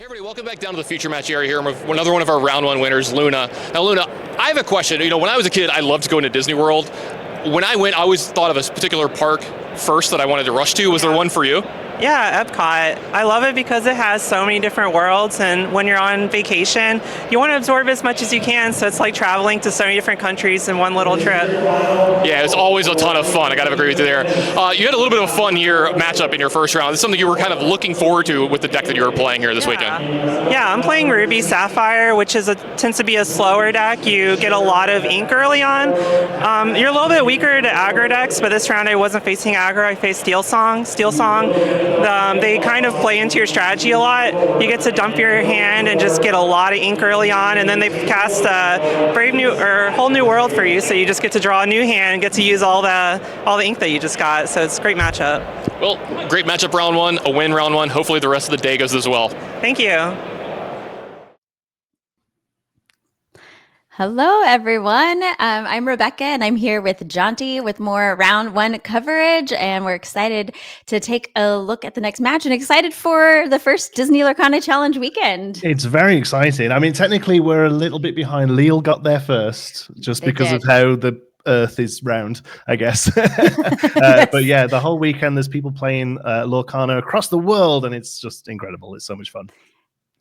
Hey everybody, welcome back down to the feature match area here with another one of our round one winners, Luna. Now Luna, I have a question. When I was a kid, I loved going to Disney World. When I went, I always thought of a particular park first that I wanted to rush to. Was there one for you? Yeah, Epcot. I love it because it has so many different worlds, and when you're on vacation, you want to absorb as much as you can, so it's like traveling to so many different countries in one little trip. Yeah, it's always a ton of fun. I got to agree with you there. You had a little bit of a fun matchup in your first round. It's something you were kind of looking forward to with the deck that you were playing here this weekend. Yeah, I'm playing Ruby Sapphire, which tends to be a slower deck. You get a lot of ink early on. You're a little bit weaker to aggro decks, but this round I wasn't facing aggro. I faced Steel Song. They kind of play into your strategy a lot. You get to dump your hand and just get a lot of ink early on, and then they cast a whole new world for you, so you just get to draw a new hand and get to use all the ink that you just got. So it's a great matchup. Well, great matchup round one, a win round one. Hopefully the rest of the day goes as well. Thank you. Hello, everyone. I'm Rebekah, and I'm here with Jonti with more round one coverage, and we're excited to take a look at the next match and excited for the first Disney Lorcana Challenge weekend. It's very exciting. I mean, technically, we're a little bit behind. Lille got there first, just because of how the Earth is round, I guess. But yeah, the whole weekend, there's people playing Lorcana across the world, and it's just incredible. It's so much fun.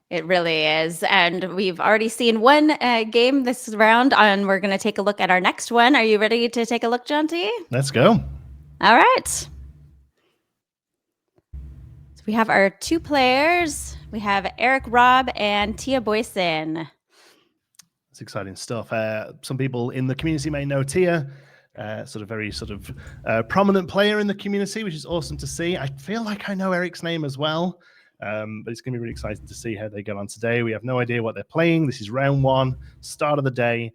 It really is. And we've already seen one game this round, and we're going to take a look at our next one. Are you ready to take a look, Jonti? Let's go. All right. So we have our two players. We have Eric Robb and Thea Booysen. It's exciting stuff. Some people in the community may know Thea. Very prominent player in the community, which is awesome to see. I feel like I know Eric's name as well. But it's going to be really exciting to see how they get on today. We have no idea what they're playing. This is round one, start of the day.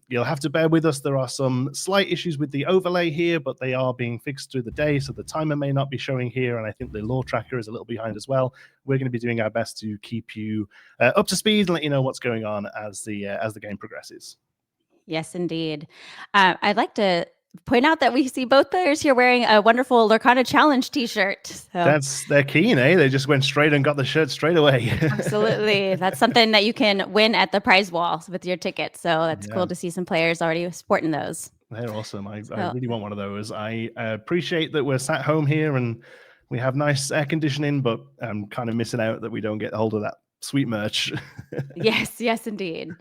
You'll have to bear with us. There are some slight issues with the overlay here, but they are being fixed through the day, so the timer may not be showing here, and I think the lore tracker is a little behind as well. We're going to be doing our best to keep you up to speed and let you know what's going on as the game progresses. Yes, indeed. I'd like to point out that we see both players here wearing a wonderful Lorcana Challenge t-shirt. So. That's their keen, eh? They just went straight and got the shirt straight away. Absolutely. That's something that you can win at the prize wall with your ticket. So that's cool to see some players already sporting those. They're awesome. I really want one of those. I appreciate that we're sat home here and we have nice air conditioning, but I'm kind of missing out that we don't get hold of that sweet merch. Yes, indeed.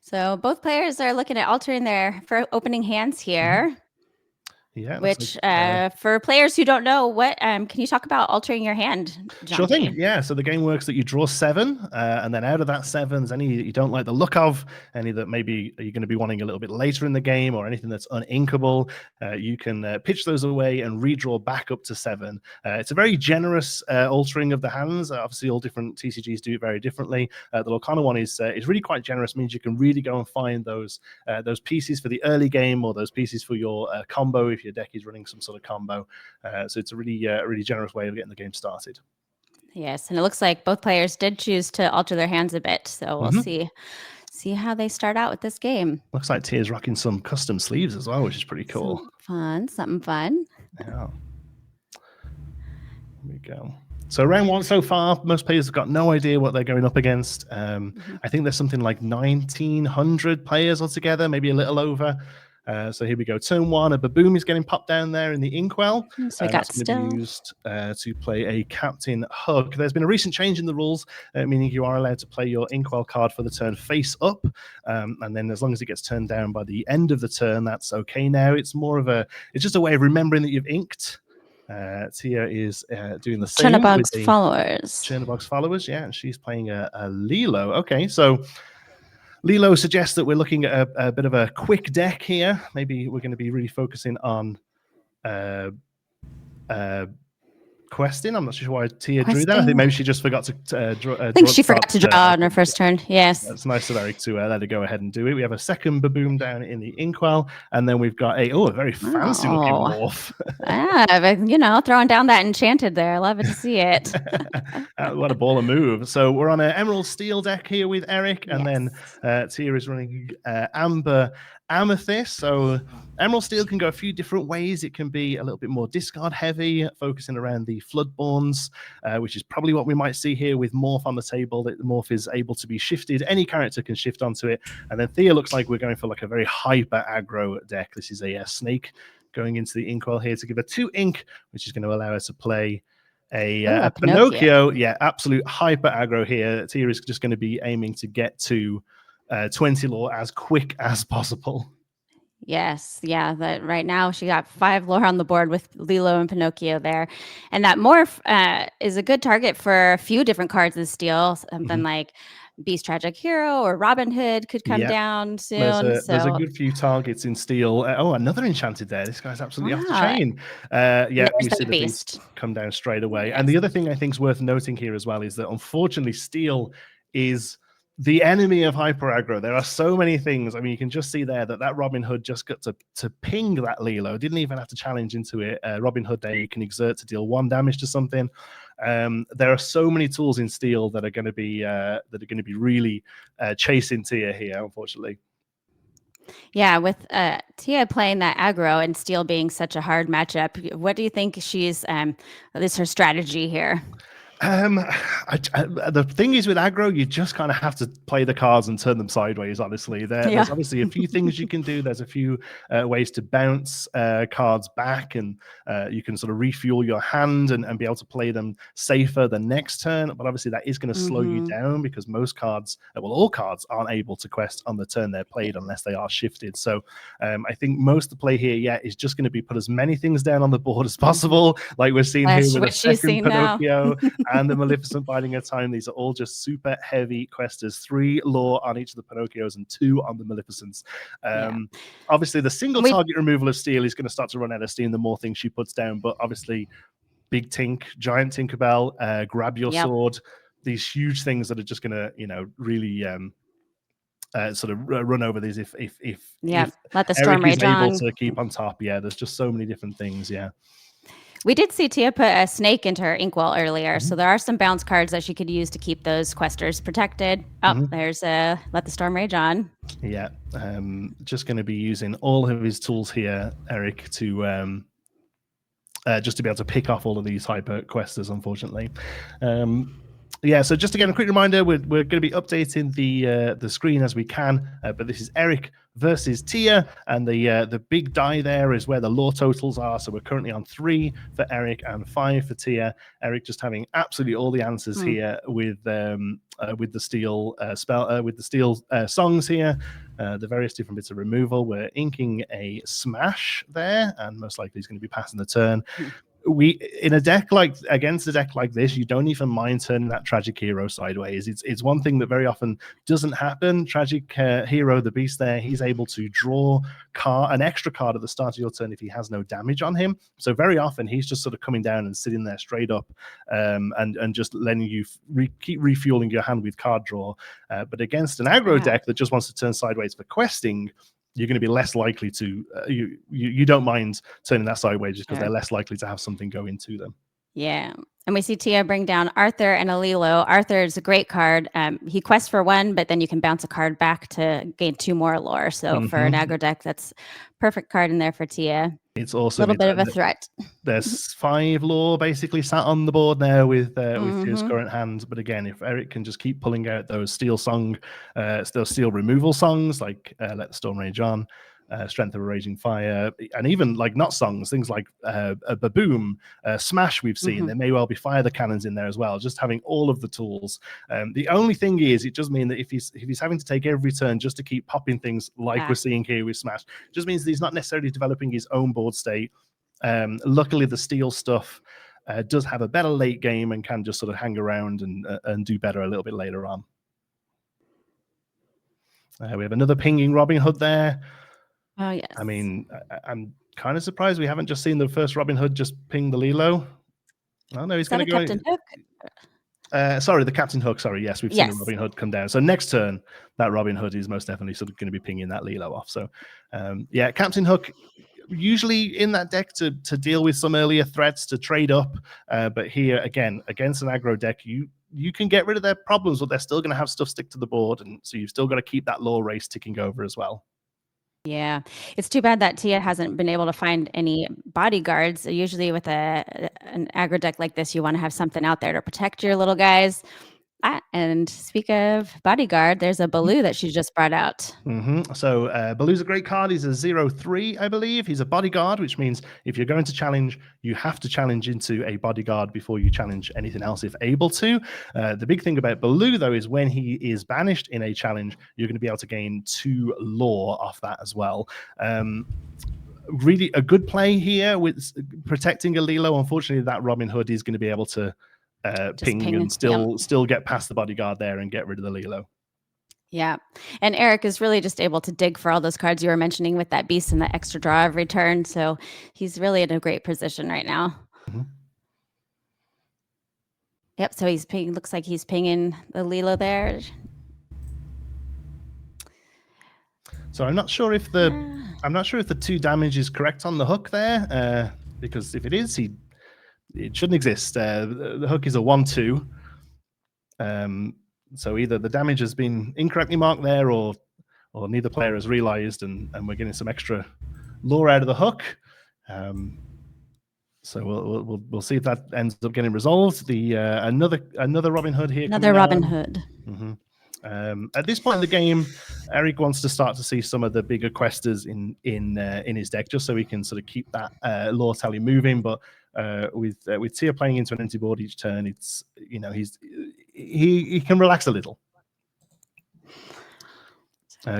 So both players are looking at altering their opening hands here. Yeah. Which, for players who don't know, what can you talk about altering your hand, Jonti? Sure thing. Yeah. So the game works that you draw 7, and then out of that 7, there's any that you don't like the look of, any that maybe you're going to be wanting a little bit later in the game, or anything that's uninkable. You can pitch those away and redraw back up to 7. It's a very generous altering of the hands. Obviously, all different TCGs do it very differently. The Lorcana one is really quite generous. Means you can really go and find those pieces for the early game, or those pieces for your combo if your deck is running some sort of combo. So it's a really generous way of getting the game started. Yes, and it looks like both players did choose to alter their hands a bit. So we'll see how they start out with this game. Looks like Tia's rocking some custom sleeves as well, which is pretty cool. Something fun. Yeah. Here we go. So round one so far, most players have got no idea what they're going up against. I think there's something like 1,900 players altogether, maybe a little over. So here we go. Turn 1, a Baboom is getting popped down there in the Inkwell. So we got that's going to be used to play a Captain Hug. There's been a recent change in the rules, meaning you are allowed to play your Inkwell card for the turn face up. And then as long as it gets turned down by the end of the turn, that's okay now. It's just a way of remembering that you've inked. Thea is doing the same. Chernobog's Followers. Chernobog's Followers, yeah. And she's playing a Lilo. Okay, so Lilo suggests that we're looking at a bit of a quick deck here. Maybe we're going to be really focusing on questing. I'm not sure why Thea drew that. I think maybe she just forgot to draw. I think she forgot to draw on her first turn. Yes. It's nice of Eric to let her go ahead and do it. We have a second Baboom down in the Inkwell, and then we've got a very fancy looking morph. Throwing down that enchanted there. I love it to see it. What a baller move. So we're on an Emerald Steel deck here with Eric, and then Thea is running Amber Amethyst. So Emerald Steel can go a few different ways. It can be a little bit more discard heavy, focusing around the Floodborns, which is probably what we might see here with Morph on the table. That the Morph is able to be shifted. Any character can shift onto it. And then Thea looks like we're going for like a very hyper aggro deck. This is a snake going into the Inkwell here to give her 2 ink, which is going to allow her to play a Pinocchio. Yeah, absolute hyper aggro here. Tia is just going to be aiming to get to 20 lore as quick as possible. Yes, yeah. That right now she got 5 lore on the board with Lilo and Pinocchio there, and that morph is a good target for a few different cards of steel. Something like Beast Tragic Hero or Robin Hood could come down soon. There's a good few targets in steel. Oh, another enchanted there. This guy's absolutely off the chain. Yeah, you see the beast come down straight away. Yes. And the other thing I think is worth noting here as well is that unfortunately steel is the enemy of hyper aggro. There are so many things. I mean, you can just see there that Robin Hood just got to ping that Lilo. Didn't even have to challenge into it. Robin Hood there you can exert to deal 1 damage to something. There are so many tools in steel that are going to be really chasing Tia here, unfortunately. Yeah, with Tia playing that aggro and steel being such a hard matchup, what do you think she's is her strategy here? The thing is with aggro, you just kind of have to play the cards and turn them sideways, honestly. There's obviously a few things you can do. There's a few ways to bounce cards back, and you can sort of refuel your hand and be able to play them safer the next turn. But obviously that is going to slow you down because most cards, all cards aren't able to quest on the turn they're played unless they are shifted. So I think most of the play here, is just going to be put as many things down on the board as possible, like we're seeing here with the second Pinocchio and the Maleficent Biding Her Time. These are all just super heavy questers. 3 lore on each of the Pinocchios and 2 on the Maleficents. Obviously, the single target removal of steel is going to start to run out of steam the more things she puts down. But obviously, Big Tink, Giant Tinkerbell, Grab Your Sword, these huge things that are just going to, really sort of run over these if let the storm Eric is rage able on. to keep on top. Yeah, there's just so many different things. Yeah. We did see Tia put a snake into her Inkwell earlier, so there are some bounce cards that she could use to keep those questers protected. Oh, there's a Let the Storm Rage On. Yeah, just going to be using all of his tools here, Eric, to just to be able to pick off all of these hyper questers, unfortunately. Yeah, so just again, a quick reminder, we're going to be updating the screen as we can, but this is Eric versus Tia, and the big die there is where the lore totals are. So we're currently on 3 for Eric and 5 for Tia. Eric just having absolutely all the answers here with the steel with the steel songs here, the various different bits of removal. We're inking a smash there, and most likely he's going to be passing the turn. In a deck against a deck like this, you don't even mind turning that Tragic Hero sideways. It's one thing that very often doesn't happen. Tragic Hero, the beast there, he's able to draw an extra card at the start of your turn if he has no damage on him. So very often he's just sort of coming down and sitting there straight up, and just letting you keep refueling your hand with card draw. But against an aggro deck that just wants to turn sideways for questing, you're going to be less likely to you don't mind turning that sideways just because they're less likely to have something go into them. Yeah. And we see Tia bring down Arthur and Alilo. Arthur is a great card. He quests for 1, but then you can bounce a card back to gain 2 more lore. So for an aggro deck, that's perfect card in there for Tia. It's also a little bit of a threat. There's 5 lore basically sat on the board now with Tia's current hand. But again, if Eric can just keep pulling out those steel removal songs like Let the Storm Rage On, Strength of a Raging Fire, and even like not songs, things like a Baboom, Smash we've seen. There may well be Fire the Cannons in there as well. Just having all of the tools. The only thing is, it does mean that if he's having to take every turn just to keep popping things like we're seeing here with Smash, it just means that he's not necessarily developing his own board state. Luckily, the steel stuff does have a better late game and can just sort of hang around and do better a little bit later on. We have another pinging Robin Hood there. Oh, yes. I mean, I'm kind of surprised we haven't just seen the first Robin Hood just ping the Lilo. Oh, no, he's going to go... Captain Hook? Sorry, the Captain Hook. Sorry, yes, we've seen the Robin Hood come down. So next turn, that Robin Hood is most definitely sort of going to be pinging that Lilo off. So, yeah, Captain Hook, usually in that deck to deal with some earlier threats, to trade up. But here, again, against an aggro deck, you can get rid of their problems, but they're still going to have stuff stick to the board. And so you've still got to keep that lore race ticking over as well. Yeah, it's too bad that Tia hasn't been able to find any bodyguards. Usually with an aggro deck like this, you want to have something out there to protect your little guys. And speak of bodyguard, there's a Baloo that she just brought out. So Baloo's a great card. He's a 0/3, I believe. He's a bodyguard, which means if you're going to challenge, you have to challenge into a bodyguard before you challenge anything else if able to. The big thing about Baloo, though, is when he is banished in a challenge, you're going to be able to gain 2 lore off that as well. Really a good play here with protecting a Lilo. Unfortunately, that Robin Hood is going to be able to ping and still get past the bodyguard there and get rid of the Lilo. Yeah. And Eric is really just able to dig for all those cards you were mentioning with that beast and the extra draw every turn. So he's really in a great position right now. Yep. So he's pinging, looks like he's pinging the Lilo there. So I'm not sure if the 2 damage is correct on the hook there, because if it is, it shouldn't exist. The hook is a 1/2. So either the damage has been incorrectly marked there, or neither player has realized, and we're getting some extra lore out of the hook. So we'll see if that ends up getting resolved. The another Robin Hood here. Another Robin Hood. At this point in the game, Eric wants to start to see some of the bigger questers in his deck, just so he can sort of keep that lore tally moving. But with Tia playing into an empty board each turn, it's he can relax a little.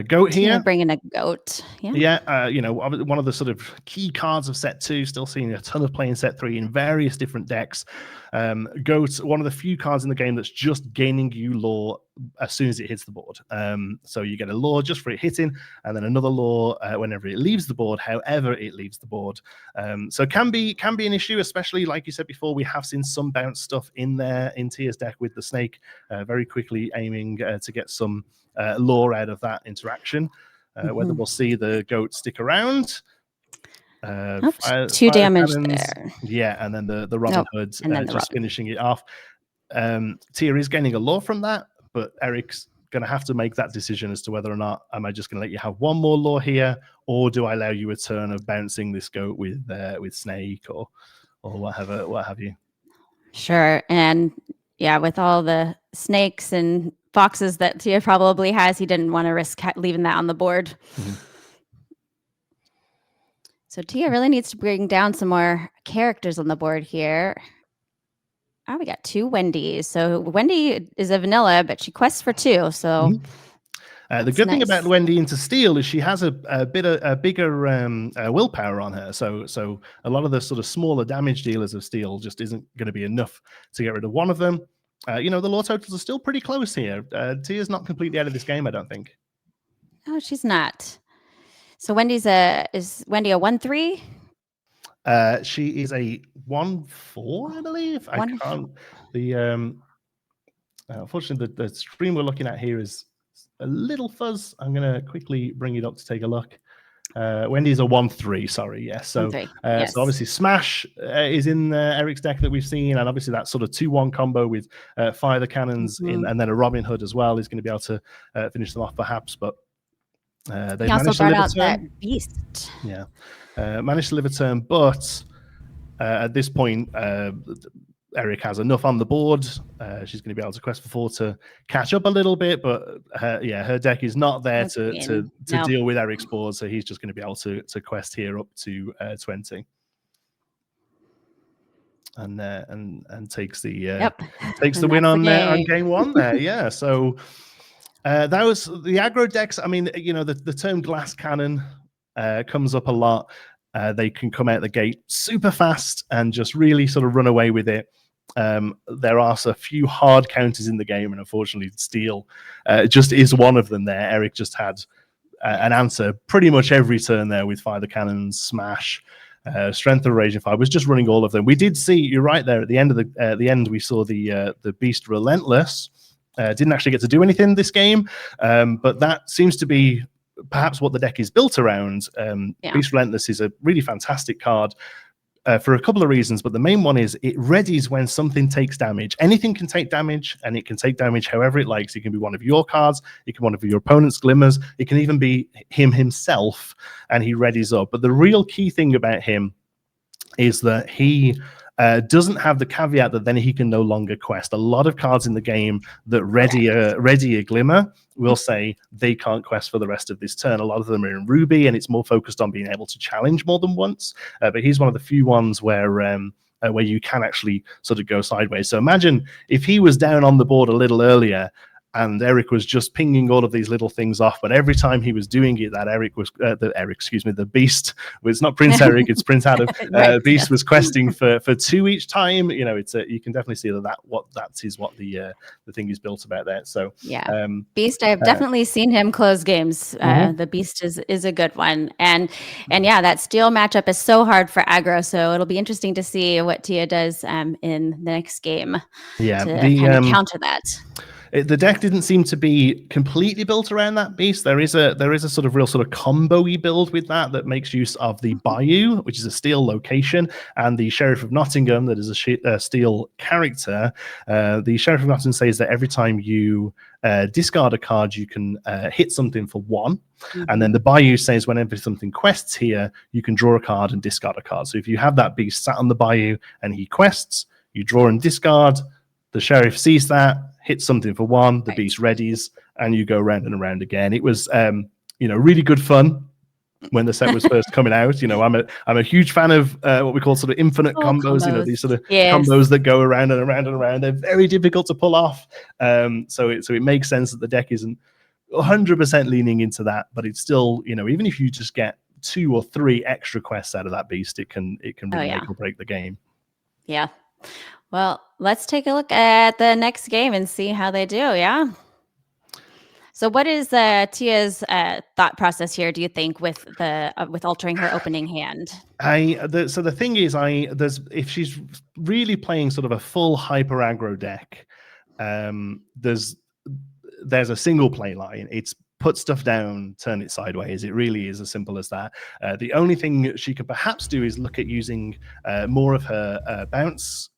Goat here. Bringing a goat. Yeah. One of the sort of key cards of set 2, still seeing a ton of play in set 3 in various different decks. Goat, one of the few cards in the game that's just gaining you lore as soon as it hits the board. So you get a lore just for it hitting, and then another lore whenever it leaves the board, however it leaves the board. So can be an issue, especially like you said before. We have seen some bounce stuff in there in Tia's deck with the snake, very quickly aiming to get some lore out of that interaction. Whether we'll see the goat stick around. 2 damage there. Yeah, and then the Robin Hood finishing it off. Tia is gaining a lore from that, but Eric's going to have to make that decision as to whether or not am I just going to let you have 1 more lore here, or do I allow you a turn of bouncing this goat with snake or what have you. Sure. And yeah, with all the snakes and foxes that Tia probably has, he didn't want to risk leaving that on the board. So Tia really needs to bring down some more characters on the board here. Oh, we got 2 Wendy's. So Wendy is a vanilla, but she quests for 2. So the good thing about Wendy into Steel is she has a bigger willpower on her. So a lot of the sort of smaller damage dealers of Steel just isn't going to be enough to get rid of one of them. The lore totals are still pretty close here. Tia's not completely out of this game, I don't think. No, she's not. So is Wendy a 1/3? She is a 1/4, I believe. Unfortunately, the stream we're looking at here is a little fuzz. I'm going to quickly bring it up to take a look. Wendy's a 1/3, sorry. Yes. So, yes. So obviously Smash is in Eric's deck that we've seen, and obviously that sort of 2/1 combo with fire the cannons in, and then a Robin Hood as well is going to be able to finish them off, perhaps. But they also brought out that beast. Yeah, managed to live a turn, but at this point, Eric has enough on the board. She's going to be able to quest for 4 to catch up a little bit, but her deck is not there to deal with Eric's board, so he's just going to be able to quest here up to 20, and takes the win on game 1 there. Yeah, so that was the aggro decks. I mean, the term glass cannon comes up a lot. They can come out the gate super fast and just really sort of run away with it. There are a few hard counters in the game, and unfortunately Steel just is one of them there. Eric just had an answer pretty much every turn there with Fire the Cannons, Smash, Strength of Raging Fire. Was just running all of them. We did see, you're right there, at the end of the end we saw the Beast Relentless. Didn't actually get to do anything this game, but that seems to be perhaps what the deck is built around. Beast Relentless is a really fantastic card. for a couple of reasons, but the main one is it readies when something takes damage. Anything can take damage, and it can take damage however it likes. It can be one of your cards, it can be one of your opponent's glimmers, it can even be him himself, and he readies up. But the real key thing about him is that he doesn't have the caveat that then he can no longer quest. A lot of cards in the game that ready a glimmer will say they can't quest for the rest of this turn. A lot of them are in Ruby, and it's more focused on being able to challenge more than once. But he's one of the few ones where you can actually sort of go sideways. So imagine if he was down on the board a little earlier, and Eric was just pinging all of these little things off, but every time he was doing it, that the Beast was not Prince Eric, it's Prince Adam. Right, Beast was questing for 2 each time. You know, you can definitely see that what the thing is built about there. So yeah, Beast, I've definitely seen him close games. The Beast is a good one, and yeah, that steel matchup is so hard for aggro. So it'll be interesting to see what Tia does in the next game. Yeah, to kind of counter that. The deck didn't seem to be completely built around that Beast. There is a sort of real sort of combo-y build with that makes use of the Bayou, which is a steel location, and the Sheriff of Nottingham, that is a steel character. The Sheriff of Nottingham says that every time you discard a card, you can hit something for 1. And then the Bayou says whenever something quests here, you can draw a card and discard a card. So if you have that Beast sat on the Bayou and he quests, you draw and discard. The Sheriff sees that, hits something for 1, the Beast readies, and you go round and around again. It was, really good fun when the set was first coming out. You know, I'm a huge fan of what we call sort of infinite combos. You know, these sort of combos that go around and around and around. They're very difficult to pull off. So it makes sense that the deck isn't 100% leaning into that, but it's still, even if you just get 2 or 3 extra quests out of that Beast, it can really make or break the game. Yeah. Well, let's take a look at the next game and see how they do. Yeah. So, what is Tia's thought process here? Do you think with altering her opening hand? So the thing is, if she's really playing sort of a full hyper aggro deck, there's a single play line. It's put stuff down, turn it sideways. It really is as simple as that. The only thing she could perhaps do is look at using more of her bounce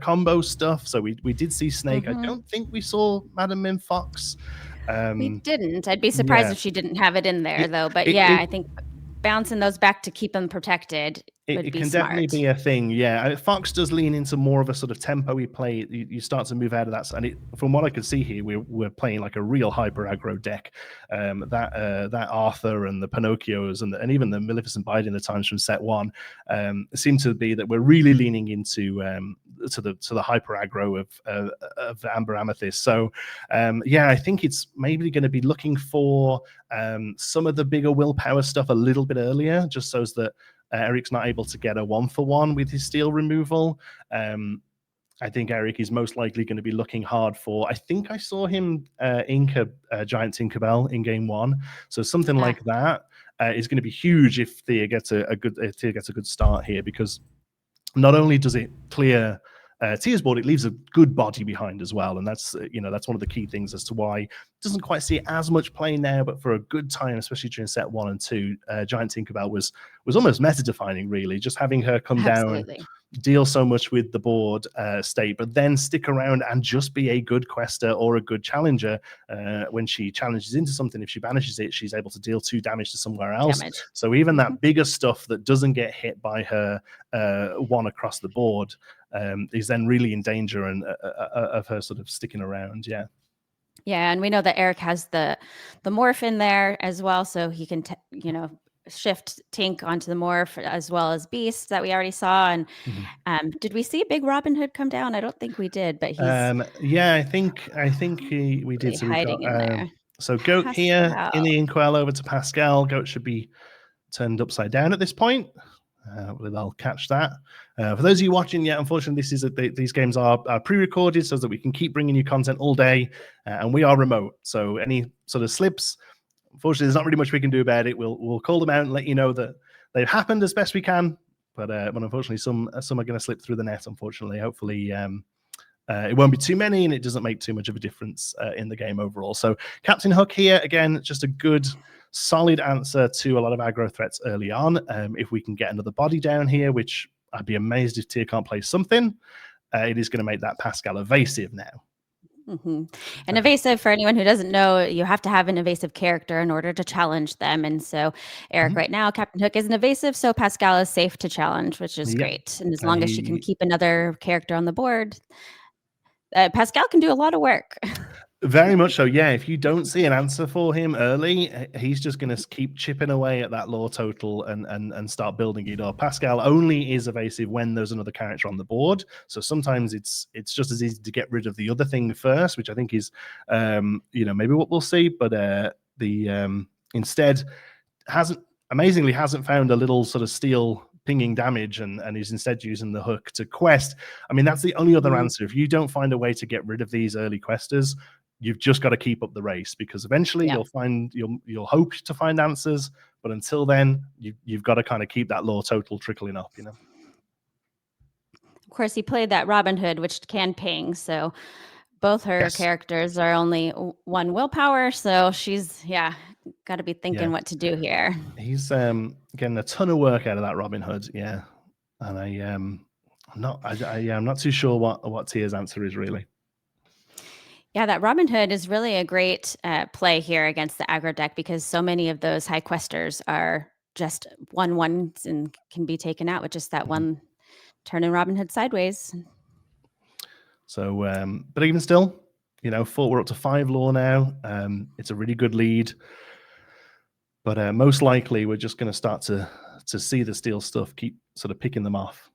combo stuff. So we did see Snake. I don't think we saw Madam Mim Fox. We didn't. I'd be surprised if she didn't have it in there, though. But I think bouncing those back to keep them protected would be can smart. Definitely be a thing. Yeah, Fox does lean into more of a sort of tempo-y play. You start to move out of that, and from what I can see here, we're playing like a real hyper aggro deck. That Arthur and the Pinocchios and even the Maleficent Biding the Times from set 1 seem to be that we're really leaning into to the hyper aggro of Amber Amethyst. So I think it's maybe going to be looking for some of the bigger willpower stuff a little bit earlier, just so that Eric's not able to get a 1-for-1 with his steel removal. I think Eric is most likely going to be looking hard for. I think I saw him ink a Giant Tinkerbell in game 1, so something like that is going to be huge if Thea gets a good start here, because not only does it clear Tia's board, it leaves a good body behind as well, and that's one of the key things as to why it doesn't quite see as much play now, but for a good time, especially during set 1 and 2, Giant Tinkerbell was almost meta defining, really. Just having her come down, deal so much with the board state, but then stick around and just be a good quester or a good challenger. When she challenges into something, if she banishes it, she's able to deal 2 damage to somewhere else. So even that bigger stuff that doesn't get hit by her 1 across the board is then really in danger of her sort of sticking around. Yeah, and we know that Eric has the morph in there as well, so he can shift Tink onto the morph as well as Beast that we already saw. And did we see Big Robin Hood come down? I don't think we did, but he's I think we did. So hiding in there. So Goat Pascal. here in the Inkwell over to Pascal. Goat should be turned upside down at this point. I'll catch that. For those of you watching, unfortunately, these games are pre-recorded so that we can keep bringing you content all day, and we are remote. So any sort of slips, unfortunately, there's not really much we can do about it. We'll call them out and let you know that they've happened as best we can. But unfortunately, some are going to slip through the net. Unfortunately, hopefully, it won't be too many, and it doesn't make too much of a difference in the game overall. So Captain Hook here again, just a good, solid answer to a lot of aggro threats early on. If we can get another body down here, which I'd be amazed if Tia can't play something. It is going to make that Pascal evasive now. And evasive, for anyone who doesn't know, you have to have an evasive character in order to challenge them. And so Eric right now, Captain Hook isn't evasive, so Pascal is safe to challenge, which is great. And as long as she can keep another character on the board, Pascal can do a lot of work. Very much so, yeah. If you don't see an answer for him early, he's just going to keep chipping away at that lore total and start building it up. Pascal only is evasive when there's another character on the board, so sometimes it's just as easy to get rid of the other thing first, which I think is, maybe what we'll see. But instead amazingly hasn't found a little sort of steel pinging damage and is instead using the hook to quest. I mean, that's the only other answer. If you don't find a way to get rid of these early questers, you've just got to keep up the race, because eventually you'll hope to find answers, but until then you've got to kind of keep that lore total trickling up. Of course, he played that Robin Hood, which can ping, so both her characters are only 1 willpower, so she's got to be thinking what to do here. He's getting a ton of work out of that Robin Hood, and I'm not too sure what Tia's answer is really. Yeah, that Robin Hood is really a great play here against the aggro deck, because so many of those high questers are just 1/1s and can be taken out with just that one turn in Robin Hood sideways. So, but even still, we're up to 5 lore now. It's a really good lead, but most likely we're just going to start to see the steel stuff keep sort of picking them off.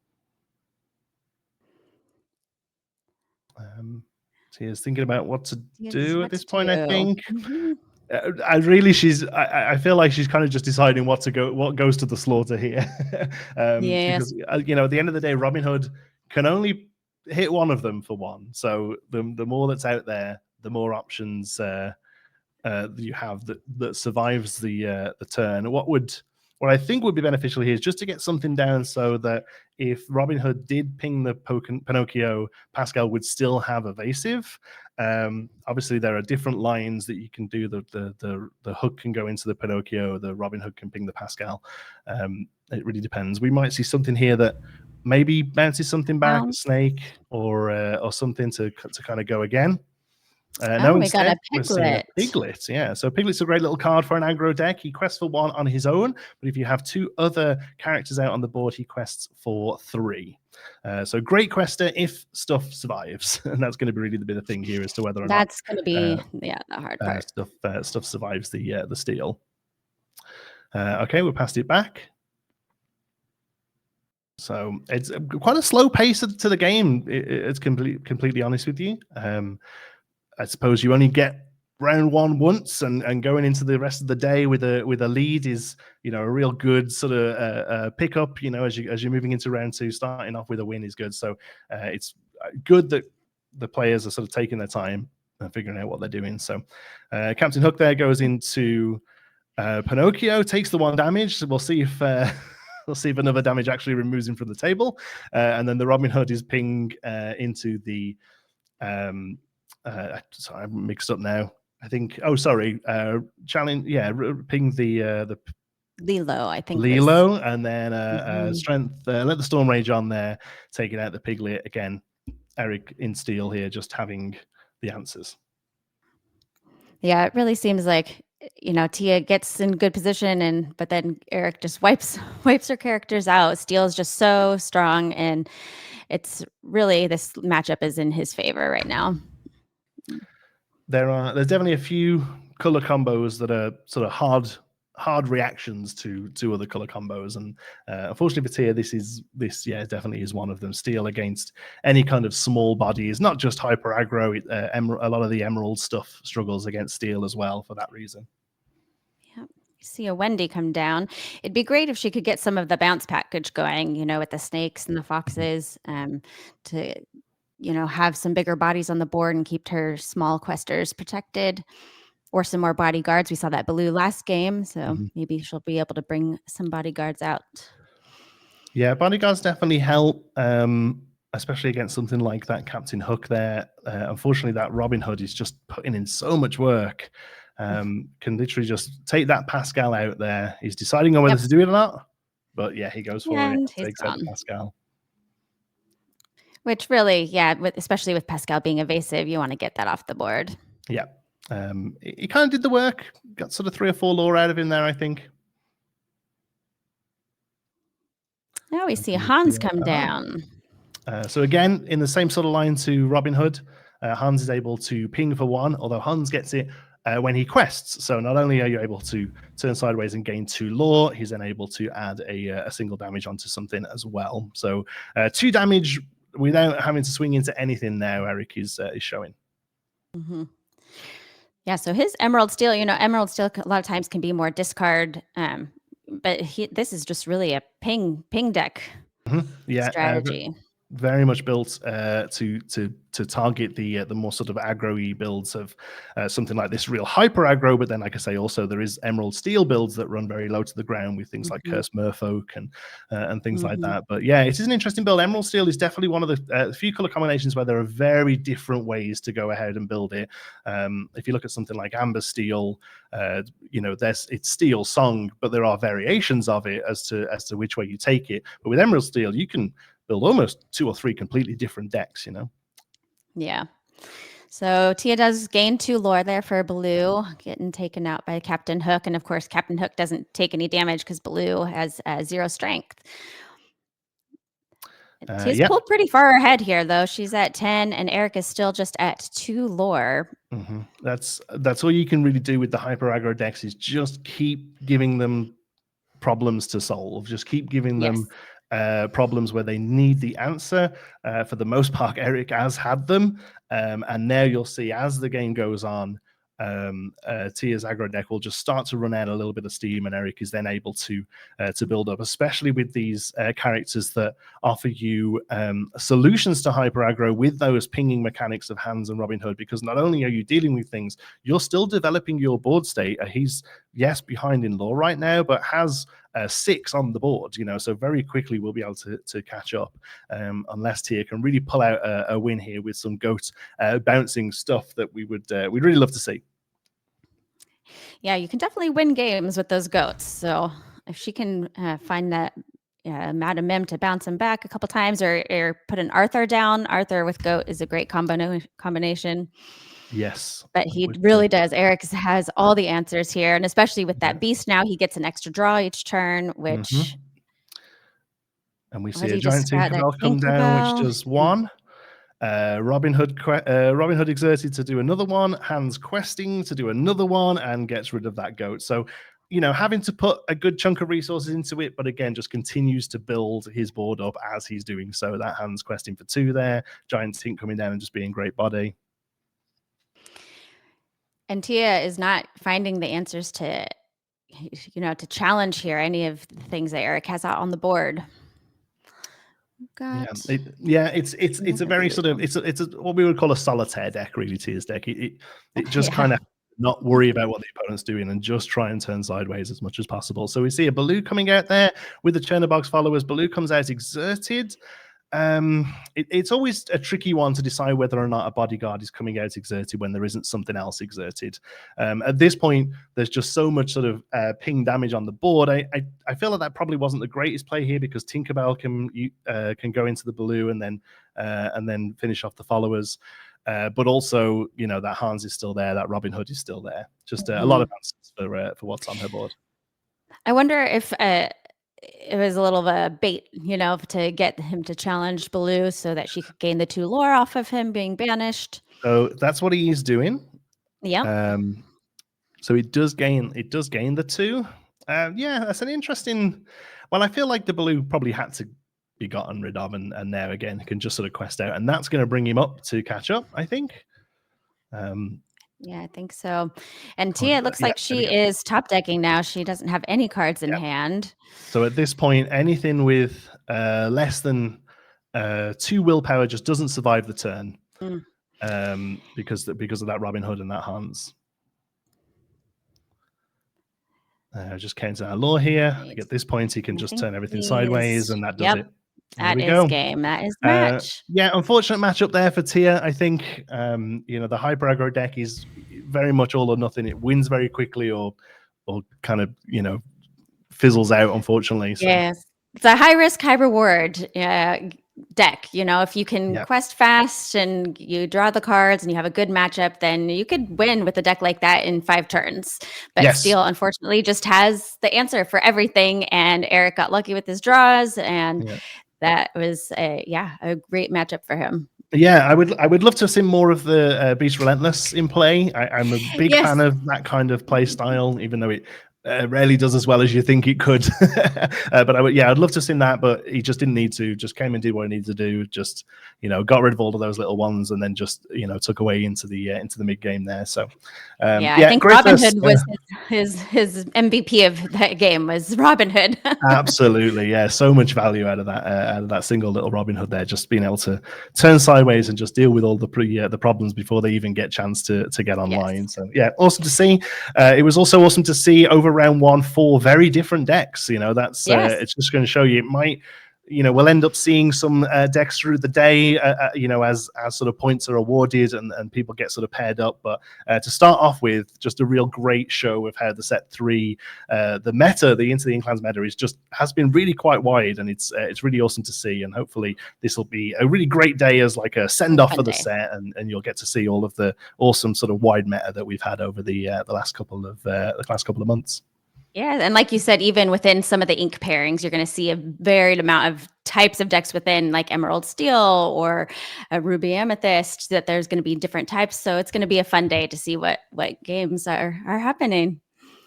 Tia's thinking about what to do at this point, I think. I feel like she's kind of just deciding what goes to the slaughter here. Because at the end of the day, Robin Hood can only hit one of them for 1. So the more that's out there, the more options that you have that survives the turn. What I think would be beneficial here is just to get something down so that if Robin Hood did ping the Pinocchio, Pascal would still have evasive. Obviously, there are different lines that you can do. The hook can go into the Pinocchio, the Robin Hood can ping the Pascal. It really depends. We might see something here that maybe bounces something back, a snake or something to kind of go again. No, we got a Piglet. Piglet, yeah. So Piglet's a great little card for an aggro deck. He quests for 1 on his own, but if you have 2 other characters out on the board, he quests for 3. So great quester if stuff survives, and that's going to be really the thing here as to whether or not that's going to be the hard part. Stuff survives the steal. Okay, we'll pass it back. So it's quite a slow pace to the game. It's completely honest with you. I suppose you only get round 1 once, and going into the rest of the day with a lead is a real good sort of pickup. As you're moving into round 2, starting off with a win is good. So it's good that the players are sort of taking their time and figuring out what they're doing. So Captain Hook there goes into Pinocchio, takes the 1 damage. So we'll see if another damage actually removes him from the table, and then the Robin Hood is pinged into the. Sorry, I'm mixed up now. I think. Oh, sorry. Challenge. Yeah, ping the Lilo. I think Lilo, and then strength. Let the Storm Rage on there, taking out the Piglet again. Eric in steel here, just having the answers. Yeah, it really seems like Tia gets in good position, but then Eric just wipes her characters out. Steel is just so strong, and it's really, this matchup is in his favor right now. There's definitely a few color combos that are sort of hard reactions to other color combos, and unfortunately for Tia, this definitely is one of them. Steel against any kind of small body is not just hyper aggro. A lot of the emerald stuff struggles against steel as well for that reason. Yeah, you see a Wendy come down. It'd be great if she could get some of the bounce package going, with the snakes and the foxes, to have some bigger bodies on the board and keep her small questers protected, or some more bodyguards. We saw that Baloo last game, so maybe she'll be able to bring some bodyguards out. Yeah, bodyguards definitely help, especially against something like that Captain Hook there. Unfortunately, that Robin Hood is just putting in so much work. Can literally just take that Pascal out there. He's deciding on whether to do it or not, but yeah, he goes for it. He's Takes out gone. Pascal. Which really, yeah, especially with Pascal being evasive, you want to get that off the board. Yeah. He kind of did the work. Got sort of 3 or 4 lore out of him there, I think. Now we see Hans come down. So again, in the same sort of line to Robin Hood, Hans is able to ping for 1, although Hans gets it when he quests. So not only are you able to turn sideways and gain 2 lore, he's then able to add a single damage onto something as well. So 2 damage without having to swing into anything now, Eric is showing. Mm-hmm. Yeah, so his Emerald Steel, Emerald Steel a lot of times can be more discard, but this is just really a ping deck strategy. Very much built to target the more sort of aggro-y builds of something like this real hyper aggro, but then like I say, also there is Emerald Steel builds that run very low to the ground with things like Cursed Merfolk and things like that. But yeah, it is an interesting build. Emerald Steel is definitely one of the few color combinations where there are very different ways to go ahead and build it. If you look at something like Amber Steel, it's Steel Song, but there are variations of it as to which way you take it. But with Emerald Steel, you can build almost 2 or 3 completely different decks, Yeah. So Tia does gain 2 lore there for Blue, getting taken out by Captain Hook. And of course, Captain Hook doesn't take any damage because Blue has 0 strength. Tia's pulled pretty far ahead here, though. She's at 10, and Eric is still just at 2 lore. That's all you can really do with the hyper aggro decks is just keep giving them problems to solve. Just keep giving them problems where they need the answer. For the most part, Eric has had them, and now you'll see as the game goes on, Tia's aggro deck will just start to run out a little bit of steam, and Eric is then able to build up, especially with these characters that offer you solutions to hyper aggro with those pinging mechanics of Hans and Robin Hood, because not only are you dealing with things, you're still developing your board state. He's behind in lore right now, but has 6 on the board, so very quickly we'll be able to catch up, unless Tia can really pull out a win here with some goat bouncing stuff that we'd really love to see. Yeah, you can definitely win games with those goats. So if she can find that Madam Mim to bounce him back a couple times, or put an Arthur down. Arthur with goat is a great combination. Yes. But he really does. Eric has all the answers here. And especially with that beast now, he gets an extra draw each turn, which... And we see a giant Tinkerbell come down, which does 1. Robin Hood exerted to do another 1. Hans questing to do another 1 and gets rid of that goat. So, having to put a good chunk of resources into it, but again, just continues to build his board up as he's doing so. That Hans questing for 2 there. Giant Tink coming down and just being great body. And Tia is not finding the answers to challenge here, any of the things that Eric has out on the board. It's a very sort of it's a what we would call a solitaire deck, really. Tia's deck. It just kind of not worry about what the opponent's doing and just try and turn sideways as much as possible. So we see a Baloo coming out there with the Chernobog's followers. Baloo comes out exerted. It's always a tricky one to decide whether or not a bodyguard is coming out exerted when there isn't something else exerted. At this point, there's just so much sort of ping damage on the board. I feel that probably wasn't the greatest play here, because Tinkerbell can go into the Baloo and then finish off the followers. But also, that Hans is still there, that Robin Hood is still there. Just a lot of answers for what's on her board. I wonder if it was a little of a bait, to get him to challenge Baloo so that she could gain the 2 lore off of him being banished. So that's what he is doing. Yeah. So it does gain the 2. That's an interesting. Well, I feel like the Baloo probably had to be gotten rid of, and now again can just sort of quest out, and that's going to bring him up to catch up, I think. Yeah, I think so. And Tia, it looks like she is top decking now. She doesn't have any cards in hand. So at this point, anything with less than 2 willpower just doesn't survive the turn, because of that Robin Hood and that Hans. Just counting our lore here. At this point, he can just turn everything sideways, and that does it. That is game. That is match. Unfortunate matchup there for Tia. I think the hyper aggro deck is very much all or nothing. It wins very quickly, or kind of fizzles out. Unfortunately, so. Yes, it's a high risk, high reward. deck. If you can quest fast and you draw the cards and you have a good matchup, then you could win with a deck like that in 5 turns. But Steel, unfortunately, just has the answer for everything. And Eric got lucky with his draws, and that was a great matchup for him. Yeah, I would love to have seen more of the Beast Relentless in play. I'm a big fan of that kind of play style, even though it rarely does as well as you think it could. But I'd love to have seen that, but he just didn't need to. Just came and did what he needed to do. Just got rid of all of those little ones, and then just took away into the mid game there. So I think Robin Hood was his MVP of that game was Robin Hood. Absolutely, yeah. So much value out of that single little Robin Hood there, just being able to turn sideways and just deal with all the problems before they even get a chance to get online. So awesome to see. It was also awesome to see over round 1 4 very different decks. That's it's just going to show you it might. We'll end up seeing some decks through the day, as sort of points are awarded and people get sort of paired up. But to start off with, just a real great show of how the set 3, the meta, the Into the Inclans meta has been really quite wide, and it's really awesome to see. And hopefully this will be a really great day as like a send off for the set, and you'll get to see all of the awesome sort of wide meta that we've had over the last couple of months. Yeah, and like you said, even within some of the ink pairings, you're going to see a varied amount of types of decks within, like Emerald Steel or a Ruby Amethyst, that there's going to be different types. So it's going to be a fun day to see what games are happening.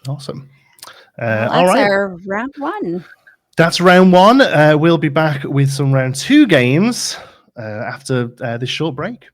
Awesome. All right. Our round 1. That's round 1. We'll be back with some round 2 games after this short break.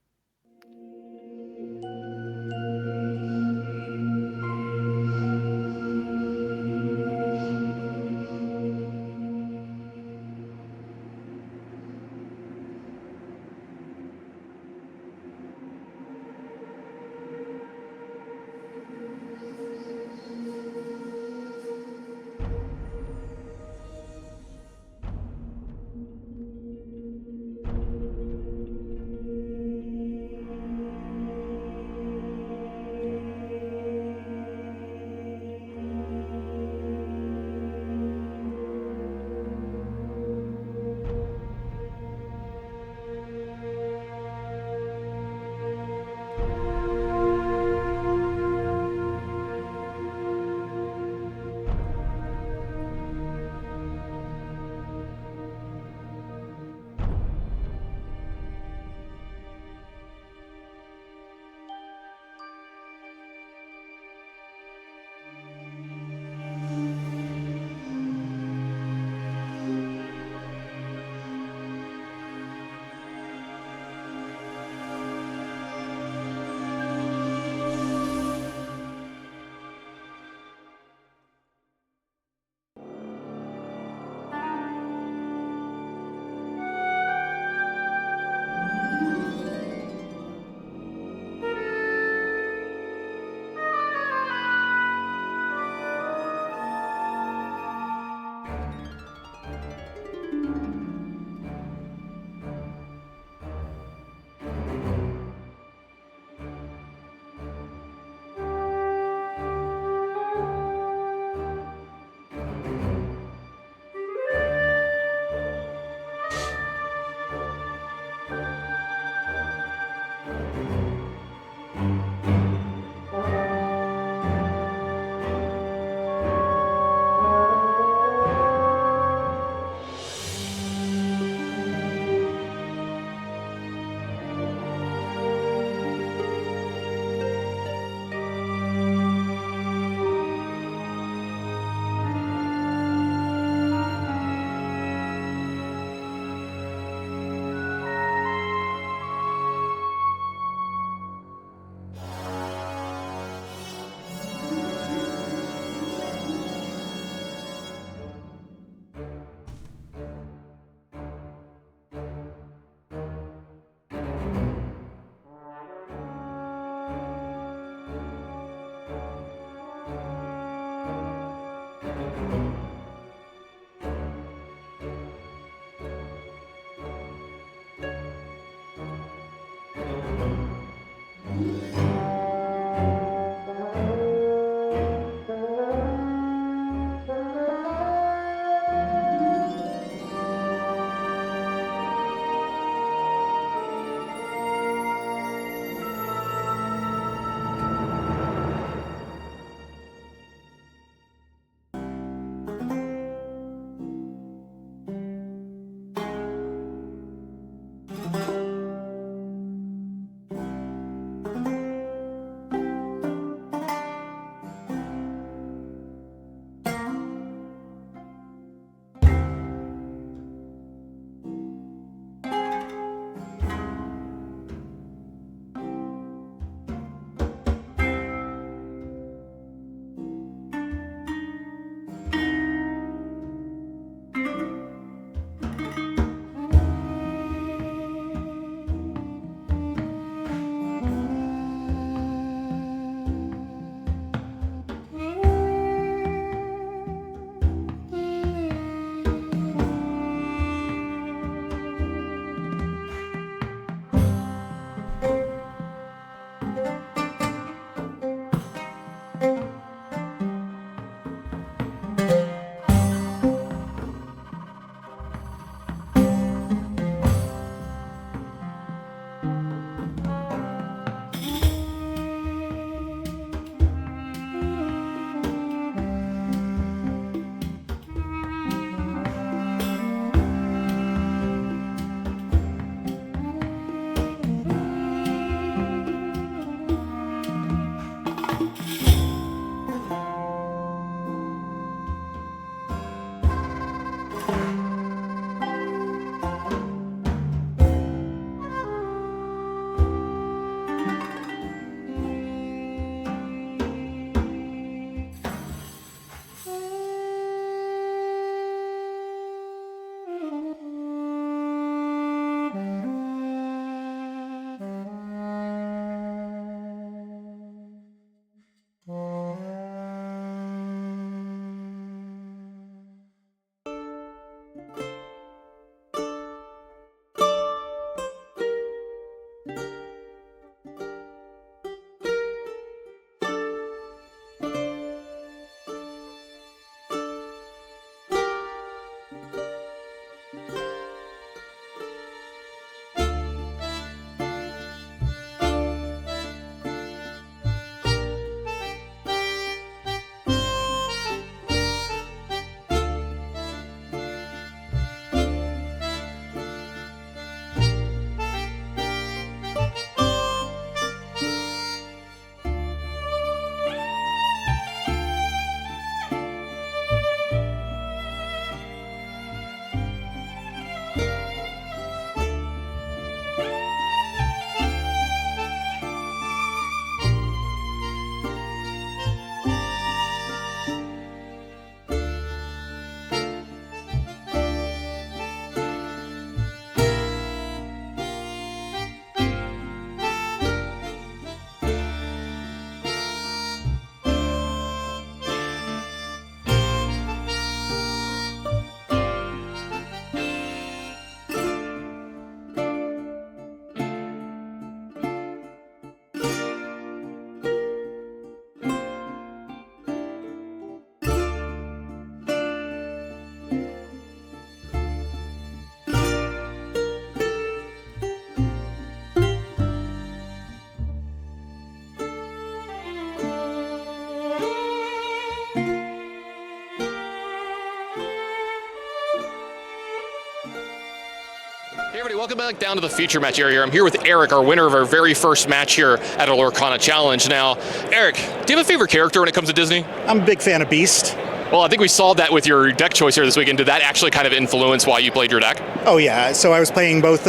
welcome back down to the feature match area here. I'm here with Eric, our winner of our very first match here at a Lorcana Challenge. Now, Eric, do you have a favorite character when it comes to Disney? I'm a big fan of Beast. Well, I think we saw that with your deck choice here this weekend. Did that actually kind of influence why you played your deck? Oh yeah, so I was playing both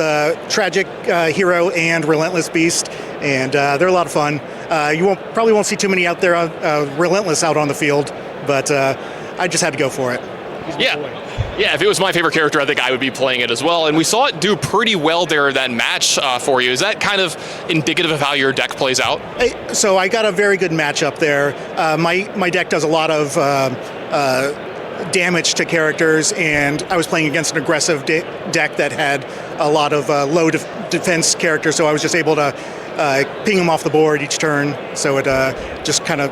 Tragic Hero and Relentless Beast, and they're a lot of fun. You probably won't see too many out there Relentless out on the field, but I just had to go for it. Yeah, if it was my favorite character, I think I would be playing it as well. And we saw it do pretty well there in that match for you. Is that kind of indicative of how your deck plays out? So I got a very good matchup there. My deck does a lot of damage to characters, and I was playing against an aggressive deck that had a lot of low defense characters, so I was just able to ping them off the board each turn, so it just kind of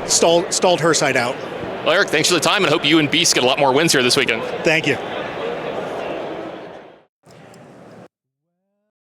stalled her side out. Well, Eric, thanks for the time, and I hope you and Beast get a lot more wins here this weekend. Thank you.